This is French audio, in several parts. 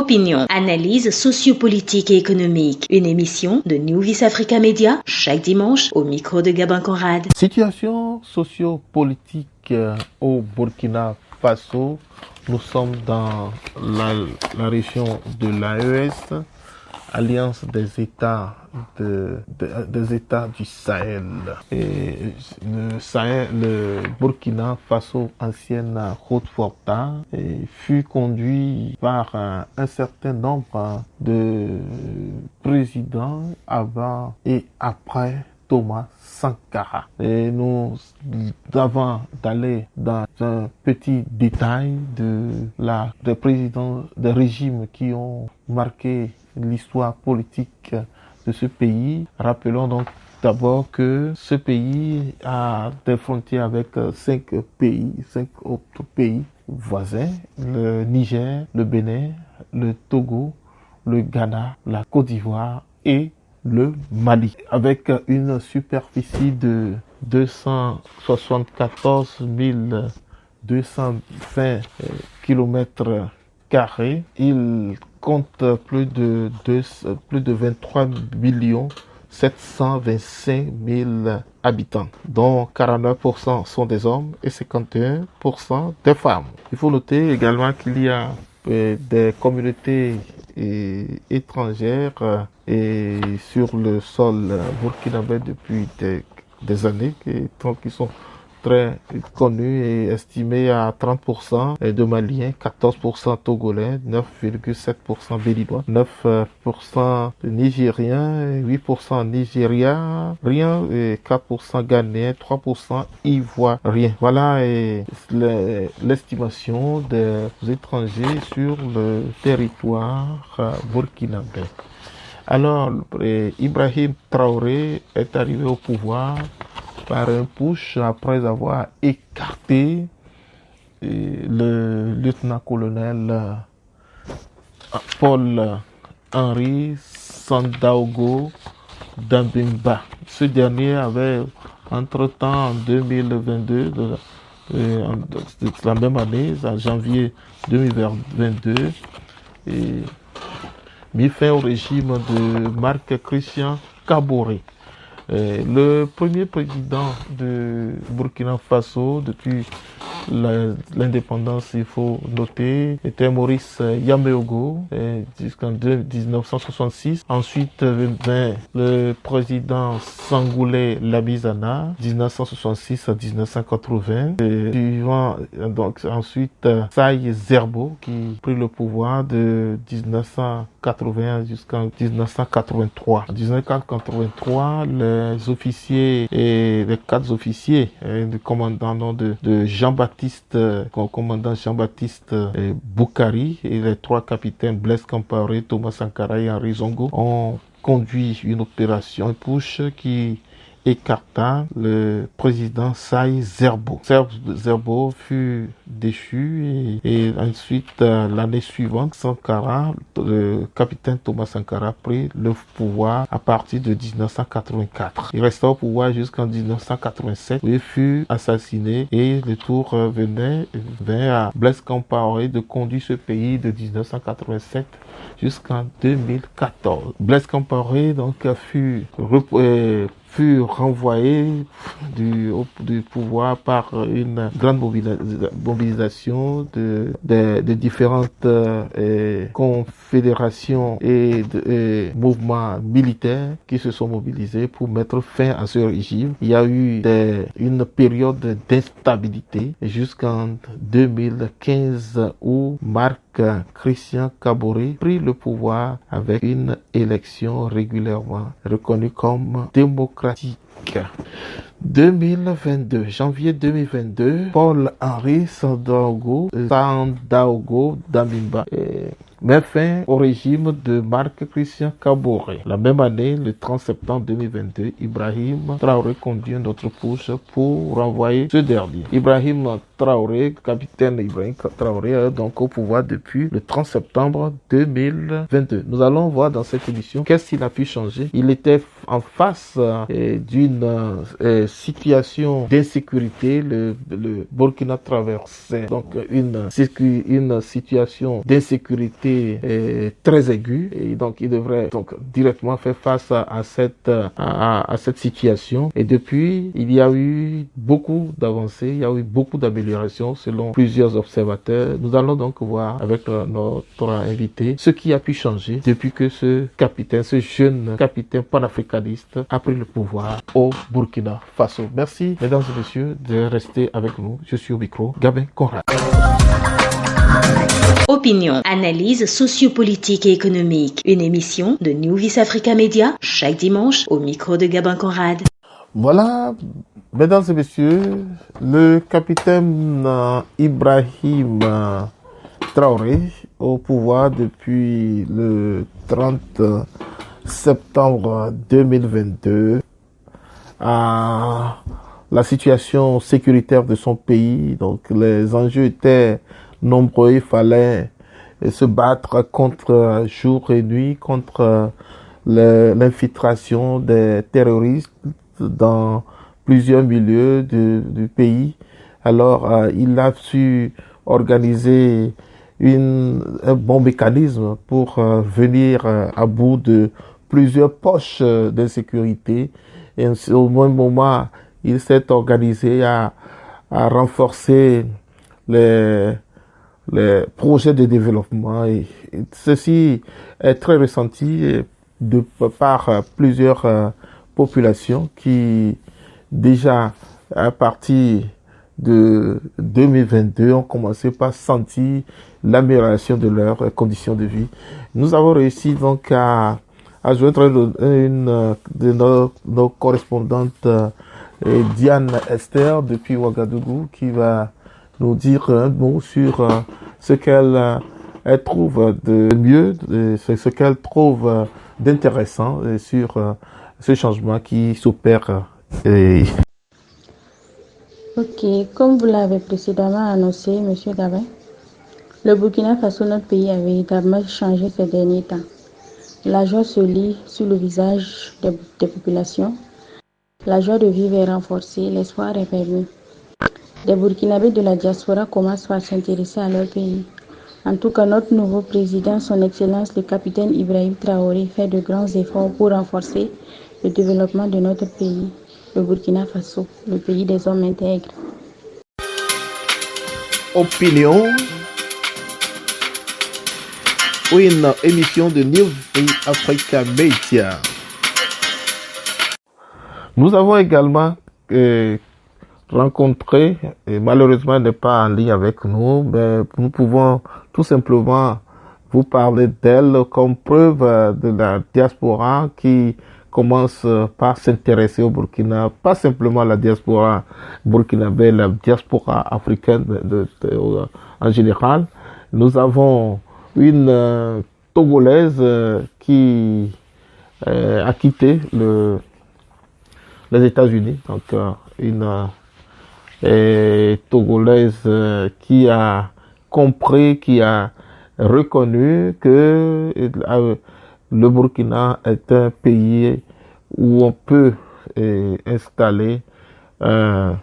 Opinion, analyse sociopolitique et économique. Une émission de New Vice Africa Media, chaque dimanche au micro de Gabin Conrad. Situation sociopolitique au Burkina Faso. Nous sommes dans la région de l'AES, Alliance des États des États du Sahel. Et le Burkina Faso, ancienne Haute-Volta, fut conduit par un certain nombre de présidents avant et après Thomas Sankara. Et nous, avant d'aller dans un petit détail des présidents, des régimes qui ont marqué l'histoire politique de ce pays, rappelons donc d'abord que ce pays a des frontières avec cinq autres pays voisins, le Niger, le Bénin, le Togo, le Ghana, la Côte d'Ivoire et le Mali, avec une superficie de 274 220 km². Il compte plus de 23 725 000 habitants, dont 49% sont des hommes et 51% des femmes. Il faut noter également qu'il y a des communautés étrangères et sur le sol burkinabé depuis des années qui sont très connus et estimés à 30% de Maliens, 14% Togolais, 9,7% Béninois, 9% de Nigériens, 8% Nigériens, et 4% Ghanéens, 3% Ivoiriens. Voilà l'estimation des étrangers sur le territoire burkinabé. Alors, Ibrahim Traoré est arrivé au pouvoir par un putsch après avoir écarté le lieutenant-colonel Paul-Henri Sandaogo Dambimba. Ce dernier avait entre-temps en 2022, la même année, en janvier 2022, mis fin au régime de Marc Christian Kaboré. Le premier président de Burkina Faso depuis l'indépendance, il faut noter, était Maurice Yameogo jusqu'en 1966. Ensuite vint le président Sangoulé Lamizana, 1966 à 1980. Ensuite Saï Zerbo qui prit le pouvoir de 1980 jusqu'en 1983. En 1983, les officiers et les 4 officiers du commandant commandant Jean-Baptiste Boukari et les 3 capitaines Blaise Compaoré, Thomas Sankara et Henri Zongo ont conduit une opération push qui écarta le président Saï Zerbo. Zerbo fut déchu et ensuite l'année suivante, Sankara, le capitaine Thomas Sankara prit le pouvoir à partir de 1984. Il resta au pouvoir jusqu'en 1987 où il fut assassiné et le tour vint à Blaise Compaoré de conduire ce pays de 1987 jusqu'en 2014. Blaise Compaoré donc fut renvoyé du pouvoir par une grande mobilisation de différentes confédérations et mouvements militaires qui se sont mobilisés pour mettre fin à ce régime. Il y a eu une période d'instabilité jusqu'en 2015 où Marc Christian Kaboré prit le pouvoir avec une élection régulièrement reconnue comme démocratique. 2022, janvier 2022, Paul-Henri Sandaogo Dambimba met fin au régime de Marc Christian Kaboré. La même année, le 30 septembre 2022, Ibrahim Traoré conduit notre push pour renvoyer ce dernier. Ibrahim Traoré, capitaine Ibrahim Traoré, est donc au pouvoir depuis le 30 septembre 2022. Nous allons voir dans cette émission qu'est-ce qu'il a pu changer. Il était en face d'une situation d'insécurité. Le Burkina traversait donc une situation d'insécurité très aiguë, et donc il devrait donc directement faire face à cette situation. Et depuis, il y a eu beaucoup d'avancées, il y a eu beaucoup d'améliorations selon plusieurs observateurs. Nous allons donc voir avec notre invité ce qui a pu changer depuis que ce jeune capitaine panafricaniste a pris le pouvoir au Burkina Faso. Merci, mesdames et messieurs, de rester avec nous. Je suis au micro, Gabin Conrad. Opinion, analyse sociopolitique et économique. Une émission de New Vice Africa Media chaque dimanche au micro de Gabin Conrad. Voilà, mesdames et messieurs, le capitaine Ibrahim Traoré au pouvoir depuis le 30 septembre 2022. La situation sécuritaire de son pays, donc les enjeux étaient nombreux, il fallait se battre contre jour et nuit, contre l'infiltration des terroristes dans plusieurs milieux du pays. Alors, il a su organiser un bon mécanisme pour venir à bout de plusieurs poches d'insécurité. Et au même moment, il s'est organisé à renforcer les projets de développement. Et ceci est très ressenti par plusieurs populations qui, déjà à partir de 2022, ont commencé par sentir l'amélioration de leurs conditions de vie. Nous avons réussi donc à joindre une de nos correspondantes, Diane Esther, depuis Ouagadougou, qui va nous dire un mot sur ce qu'elle trouve de mieux, ce qu'elle trouve d'intéressant sur ce changement qui s'opère. Ok, comme vous l'avez précédemment annoncé, M. Gabin, le Burkina Faso, notre pays, a véritablement changé ces derniers temps. La joie se lit sur le visage des populations. La joie de vivre est renforcée, l'espoir est permis. Les Burkinabés de la diaspora commencent par s'intéresser à leur pays. En tout cas, notre nouveau président, son Excellence le capitaine Ibrahim Traoré, fait de grands efforts pour renforcer le développement de notre pays, le Burkina Faso, le pays des hommes intègres. Opinion, une émission de New Vice Africa Media. Nous avons également rencontré, et malheureusement elle n'est pas en ligne avec nous, mais nous pouvons tout simplement vous parler d'elle comme preuve de la diaspora qui commence par s'intéresser au Burkina, pas simplement la diaspora burkinabé, la diaspora africaine en général. Nous avons une Togolaise qui a quitté les États-Unis, donc une Togolaise qui a compris, qui a reconnu que le Burkina est un pays où on peut installer un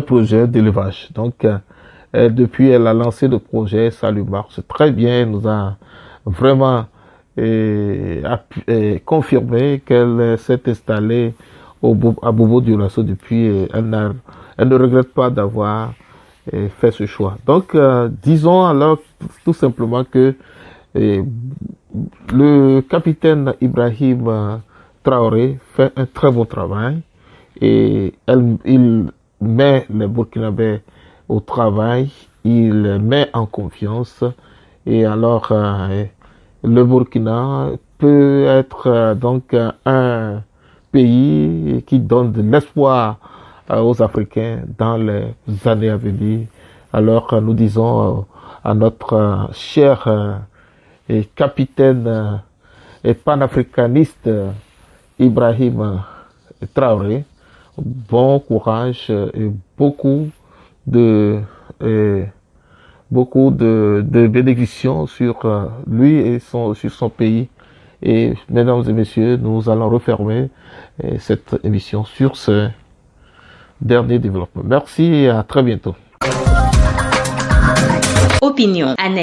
projet d'élevage. Donc, depuis, elle a lancé le projet, ça lui marche très bien. Elle nous a vraiment confirmé qu'elle s'est installée à Bobo-Dioulasso depuis. Elle ne regrette pas d'avoir fait ce choix. Donc, disons alors tout simplement que le capitaine Ibrahim Traoré fait un très bon travail et il met les Burkinabés au travail, il met en confiance et alors le Burkina peut être donc un pays qui donne de l'espoir aux Africains dans les années à venir. Alors nous disons à notre cher capitaine et panafricaniste Ibrahim Traoré, bon courage et beaucoup de bénédictions sur lui et sur son pays Et mesdames et messieurs, nous allons refermer cette émission sur ce dernier développement. Merci et à très bientôt. Opinion,